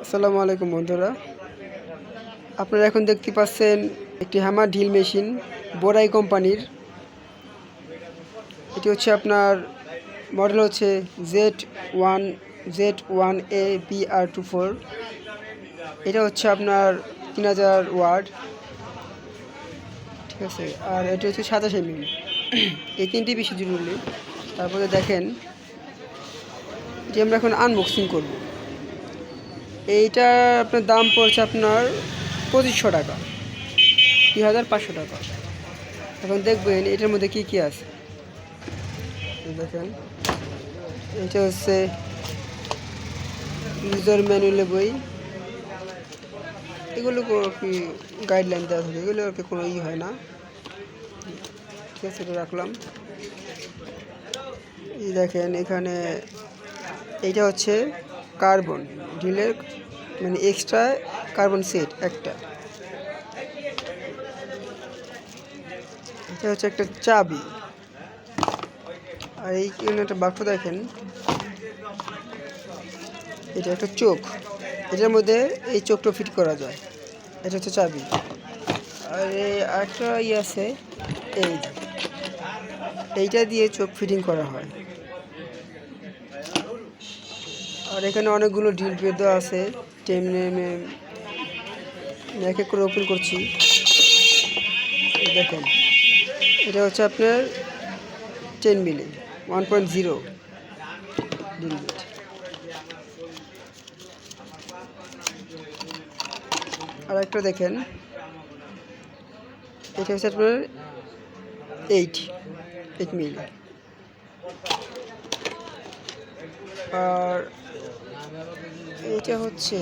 আসসালামু আলাইকুম বন্ধুরা, আপনারা এখন দেখতে পাচ্ছেন একটি হ্যামার ড্রিল মেশিন বোরাই কোম্পানির। এটি হচ্ছে আপনার মডেল হচ্ছে Z1A BR24। এটা হচ্ছে আপনার 3000 ওয়াট, ঠিক আছে। আর এটি হচ্ছে 27 mm। এই তিনটি বেশি জরুরি। তারপরে দেখেন যে আমরা এখন আনবক্সিং করব। এইটা আপনার দাম পড়ছে আপনার 2500 টাকা, 2500 টাকা। এখন দেখবেন এটার মধ্যে কি কি আছে। দেখেন এটা হচ্ছে ইউজার ম্যানুয়ালের বই। এগুলো কি গাইডলাইন দেওয়া থাকে, এগুলো আর কি কোনো হয় না, ঠিক আছে। এটা রাখলাম। এই দেখেন এখানে এইটা হচ্ছে কার্বন ড্রিলের, মানে এক্সট্রা কার্বন সেট একটা। এটা হচ্ছে একটা চাবি। আর এই একটা বাক্স দেখেন, এটা একটা চোখ, এটার মধ্যে এই চোখটা ফিট করা যায়। এটা হচ্ছে চাবি। আর একটা আছে, এইটা দিয়ে চোখ ফিটিং করা হয়। আর এখানে অনেকগুলো ড্রিল দেওয়া আছে। তেমনি এক এক করে ওপেন করছি। দেখেন এটা হচ্ছে আপনার 10 মিলি 1.0 ড্রিল বিট। আর একটা দেখেন, এটা হচ্ছে আপনার 8 মিলি। আর এটা হচ্ছে